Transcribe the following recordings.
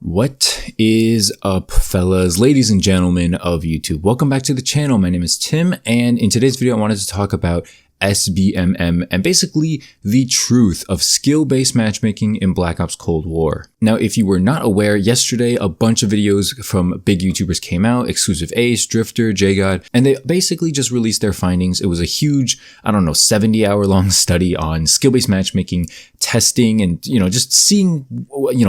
What is up, fellas, ladies and gentlemen of YouTube? Welcome back to the channel. My name is Tim, and in today's video, I wanted to talk about SBMM and basically the truth of skill-based matchmaking in Black Ops Cold War. Now, if you were not aware, yesterday a bunch of videos from big YouTubers came out, exclusive Ace, Driftor, JGod, and they basically just released their findings. It was a huge, 70-hour long study on skill-based matchmaking, testing, and, just seeing,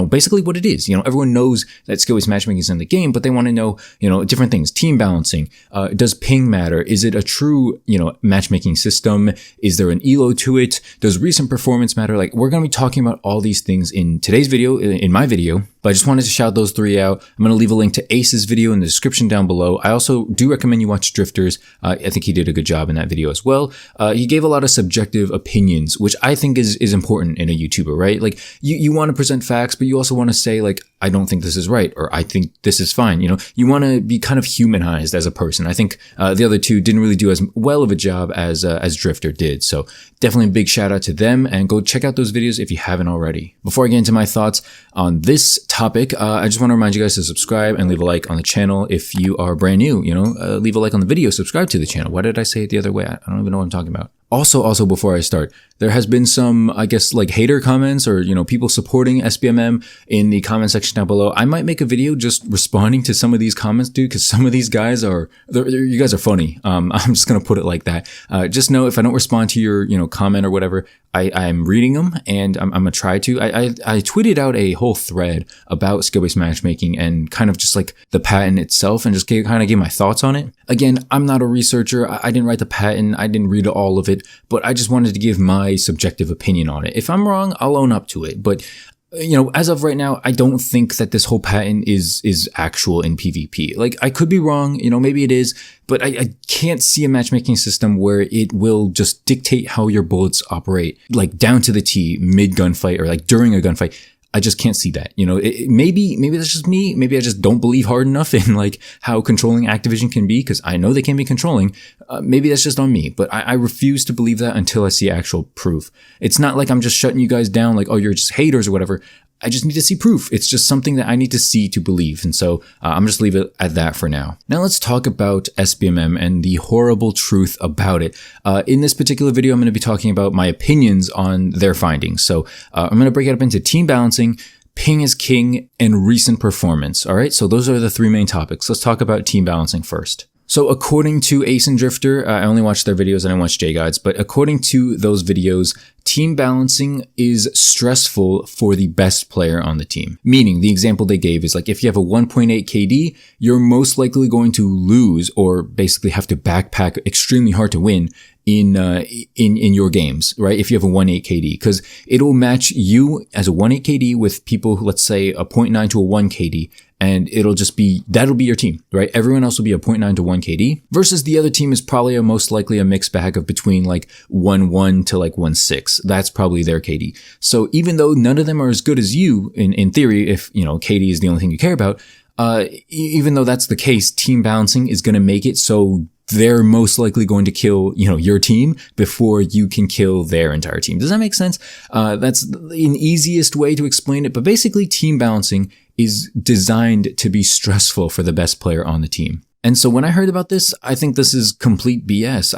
basically what it is. Everyone knows that skill-based matchmaking is in the game, but they want to know, different things. Team balancing. Does ping matter? Is it a true, matchmaking system? Is there an elo to it? Does recent performance matter? We're going to be talking about all these things in today's video, in my video, but I just wanted to shout those three out. I'm going to leave a link to Ace's video in the description down below. I also do recommend you watch Drifter's. I think he did a good job in that video as well. He gave a lot of subjective opinions, which I think is important in a YouTuber, right? You want to present facts, but you also want to say I don't think this is right, or I think this is fine. You want to be kind of humanized as a person. I think the other two didn't really do as well of a job as Drifter did. So definitely a big shout out to them, and go check out those videos if you haven't already. Before I get into my thoughts on this topic, I just want to remind you guys to subscribe and leave a like on the channel if you are brand new. Leave a like on the video, subscribe to the channel. Why did I say it the other way? I don't even know what I'm talking about. Also, before I start, there has been some, hater comments or, people supporting SBMM in the comment section down below. I might make a video just responding to some of these comments, dude, because some of these guys you guys are funny. I'm just going to put it like that. Just know if I don't respond to your, comment or whatever, I'm reading them, and I'm going to try to. I tweeted out a whole thread about skill-based matchmaking and kind of just the patent itself, and just kind of gave my thoughts on it. Again, I'm not a researcher. I didn't write the patent. I didn't read all of it, but I just wanted to give my subjective opinion on it. If I'm wrong, I'll own up to it. But as of right now, I don't think that this whole patent is actual in PvP. I could be wrong, maybe it is, but I can't see a matchmaking system where it will just dictate how your bullets operate, down to the T, mid gunfight or during a gunfight. I just can't see that. Maybe that's just me. Maybe I just don't believe hard enough in how controlling Activision can be, because I know they can be controlling. Maybe that's just on me, but I refuse to believe that until I see actual proof. It's not like I'm just shutting you guys down oh, you're just haters or whatever. I just need to see proof. It's just something that I need to see to believe. And so I'm just leave it at that for now. Now let's talk about SBMM and the horrible truth about it. In this particular video, I'm going to be talking about my opinions on their findings. So I'm going to break it up into team balancing, ping is king, and recent performance. All right. So those are the three main topics. Let's talk about team balancing first. So according to Ace and Driftor, I only watched their videos and I watched JGod's, but according to those videos, team balancing is stressful for the best player on the team. Meaning, the example they gave is if you have a 1.8 KD, you're most likely going to lose or basically have to backpack extremely hard to win in your games, right? If you have a 1.8 KD, because it'll match you as a 1.8 KD with people who, let's say, a 0.9 to a 1 KD. And that'll be your team, right? Everyone else will be a 0.9 to 1 KD versus the other team is probably most likely a mixed bag of between 1.1 to 1.6. That's probably their KD. So even though none of them are as good as you in theory, if, KD is the only thing you care about, even though that's the case, team balancing is going to make it so they're most likely going to kill, your team before you can kill their entire team. Does that make sense? That's an easiest way to explain it. But basically, team balancing is designed to be stressful for the best player on the team. And so when I heard about this, I think this is complete BS.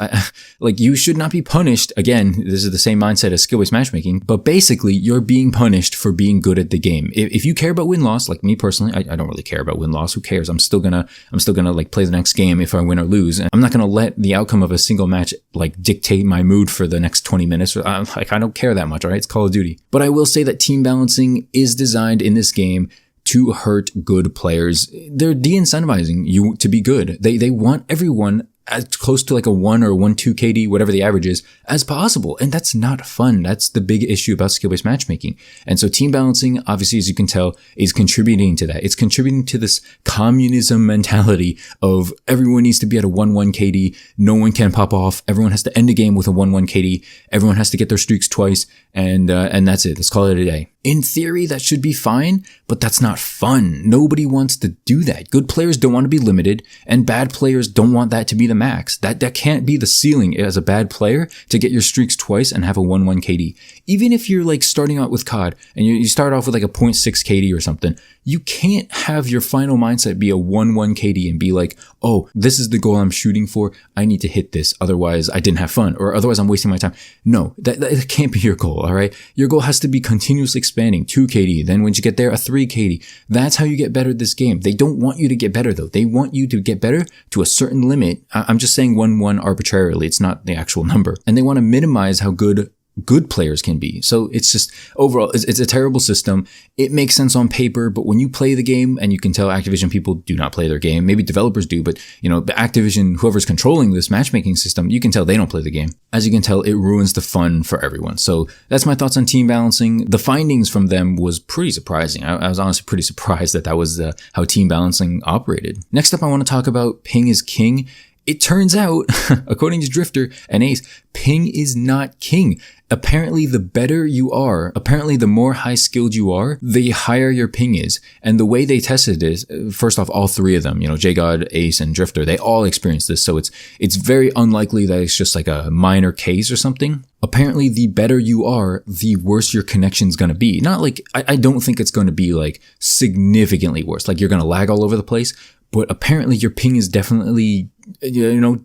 You should not be punished. Again, this is the same mindset as skill-based matchmaking, but basically you're being punished for being good at the game. If you care about win-loss, like me personally, I don't really care about win-loss. Who cares? I'm still gonna play the next game if I win or lose. And I'm not gonna let the outcome of a single match dictate my mood for the next 20 minutes. I don't care that much, all right? It's Call of Duty. But I will say that team balancing is designed in this game to hurt good players. They're de-incentivizing you to be good. They want everyone as close to a 1 or 1.2 KD, whatever the average is, as possible. And that's not fun. That's the big issue about skill-based matchmaking. And so team balancing, obviously, as you can tell, is contributing to that. It's contributing to this communism mentality of everyone needs to be at a 1.1 KD. No one can pop off. Everyone has to end a game with a 1.1 KD. Everyone has to get their streaks twice. And that's it. Let's call it a day. In theory, that should be fine, but that's not fun. Nobody wants to do that. Good players don't want to be limited, and bad players don't want that to be the max. That can't be the ceiling as a bad player to get your streaks twice and have a 1-1 KD. Even if you're like starting out with COD and you start off with like a 0.6 KD or something, you can't have your final mindset be a 1-1 KD and be like, oh, this is the goal I'm shooting for. I need to hit this. Otherwise, I didn't have fun, or otherwise I'm wasting my time. No, that can't be your goal. All right. Your goal has to be continuously expanding. 2 KD. Then once you get there, a 3 KD. That's how you get better at this game. They don't want you to get better though. They want you to get better to a certain limit. I'm just saying 1-1 arbitrarily. It's not the actual number. And they want to minimize how good players can be. So it's just overall, it's a terrible system. It makes sense on paper, but when you play the game, and you can tell Activision people do not play their game, maybe developers do, but the Activision, whoever's controlling this matchmaking system, you can tell they don't play the game. As you can tell, it ruins the fun for everyone. So that's my thoughts on team balancing. The findings from them was pretty surprising. I was honestly pretty surprised that was how team balancing operated. Next up, I want to talk about ping is king. It turns out, according to Drifter and Ace, ping is not king. Apparently, the better you are, the more high-skilled you are, the higher your ping is. And the way they tested it is, first off, all three of them, JGod, Ace, and Drifter, they all experienced this. So it's very unlikely that it's just like a minor case or something. Apparently, the better you are, the worse your connection's gonna be. Not like, I don't think it's gonna be like significantly worse. Like you're gonna lag all over the place. But apparently your ping is definitely,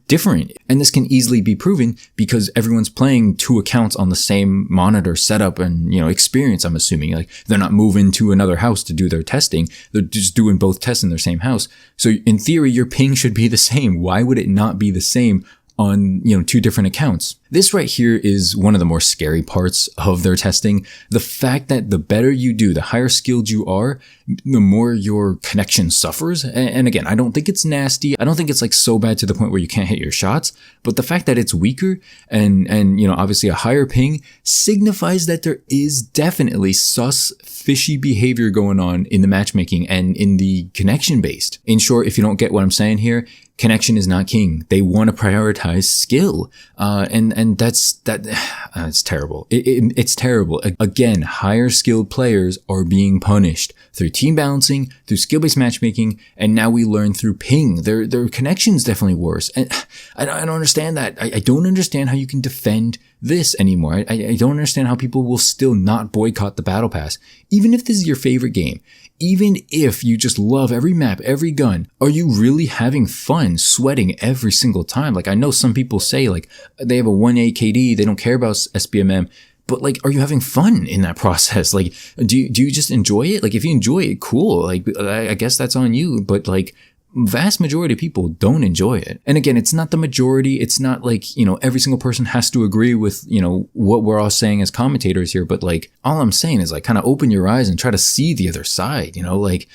different. And this can easily be proven because everyone's playing 2 accounts on the same monitor setup and, experience, I'm assuming. Like they're not moving to another house to do their testing. They're just doing both tests in their same house. So in theory, your ping should be the same. Why would it not be the same on, 2 different accounts? This right here is one of the more scary parts of their testing. The fact that the better you do, the higher skilled you are, the more your connection suffers. And again, I don't think it's nasty. I don't think it's like so bad to the point where you can't hit your shots, but the fact that it's weaker and obviously a higher ping signifies that there is definitely sus fishy behavior going on in the matchmaking and in the connection based. In short, if you don't get what I'm saying here, connection is not king. They want to prioritize skill. And that's it's terrible. It's terrible. Again, higher skilled players are being punished through team balancing, through skill-based matchmaking, and now we learn through ping. Their connection's definitely worse. And I don't understand that. I don't understand how you can defend this anymore. I don't understand how people will still not boycott the Battle Pass. Even if this is your favorite game, even if you just love every map, every gun, are you really having fun sweating every single time? Like I know some people say like they have a 1A KD, they don't care about SBMM, but like, are you having fun in that process? Like, do you just enjoy it? Like if you enjoy it, cool. Like I guess that's on you, but like vast majority of people don't enjoy it. And again, it's not the majority. It's not like, every single person has to agree with, what we're all saying as commentators here. But like, all I'm saying is like, kind of open your eyes and try to see the other side, like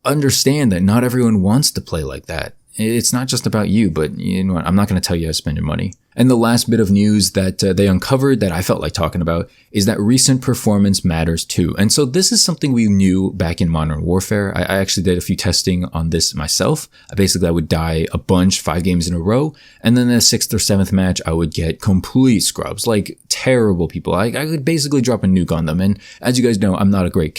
understand that not everyone wants to play like that. It's not just about you, but I'm not going to tell you how to spend your money. And the last bit of news that they uncovered that I felt like talking about is that recent performance matters too. And so this is something we knew back in Modern Warfare. I actually did a few testing on this myself. I would die a bunch, 5 games in a row. And then the 6th or 7th match, I would get complete scrubs, like terrible people. I could basically drop a nuke on them. And as you guys know, I'm not a great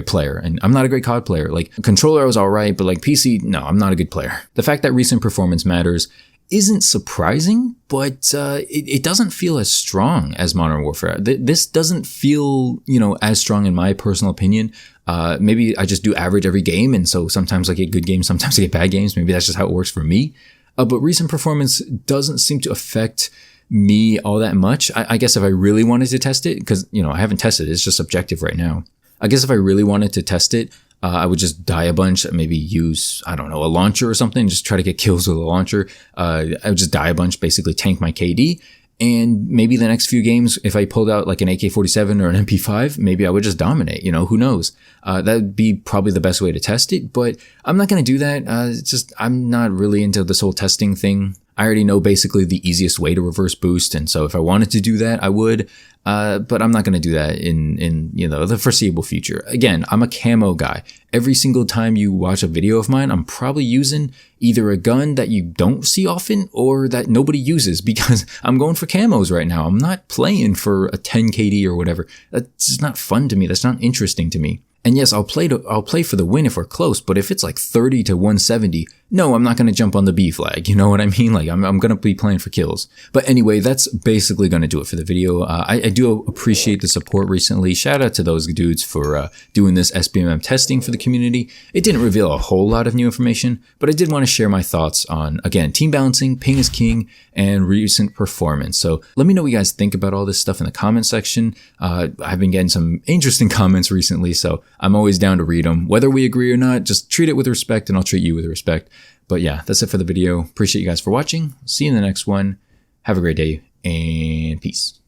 player, and I'm not a great COD player. Like controller, I was all right, but like PC, no, I'm not a good player. The fact that recent performance matters isn't surprising, but it doesn't feel as strong as Modern Warfare. This doesn't feel, as strong in my personal opinion. Maybe I just do average every game, and so sometimes I get good games, sometimes I get bad games. Maybe that's just how it works for me. But recent performance doesn't seem to affect me all that much. I guess if I really wanted to test it, because, I haven't tested it, it's just subjective right now. I guess if I really wanted to test it, I would just die a bunch, maybe use, a launcher or something, just try to get kills with a launcher. I would just die a bunch, basically tank my KD. And maybe the next few games, if I pulled out like an AK-47 or an MP5, maybe I would just dominate, who knows? That would be probably the best way to test it, but I'm not going to do that. I'm not really into this whole testing thing. I already know basically the easiest way to reverse boost. And so if I wanted to do that, I would, but I'm not going to do that in the foreseeable future. Again, I'm a camo guy. Every single time you watch a video of mine, I'm probably using either a gun that you don't see often or that nobody uses because I'm going for camos right now. I'm not playing for a 10 KD or whatever. That's just not fun to me. That's not interesting to me. And yes, I'll play for the win if we're close, but if it's like 30 to 170, no, I'm not going to jump on the B flag. You know what I mean? Like I'm going to be playing for kills. But anyway, that's basically going to do it for the video. I do appreciate the support recently. Shout out to those dudes for doing this SBMM testing for the community. It didn't reveal a whole lot of new information, but I did want to share my thoughts on, again, team balancing, ping is king, and recent performance. So let me know what you guys think about all this stuff in the comment section. I've been getting some interesting comments recently, so I'm always down to read them. Whether we agree or not, just treat it with respect and I'll treat you with respect. But yeah, that's it for the video. Appreciate you guys for watching. See you in the next one. Have a great day and peace.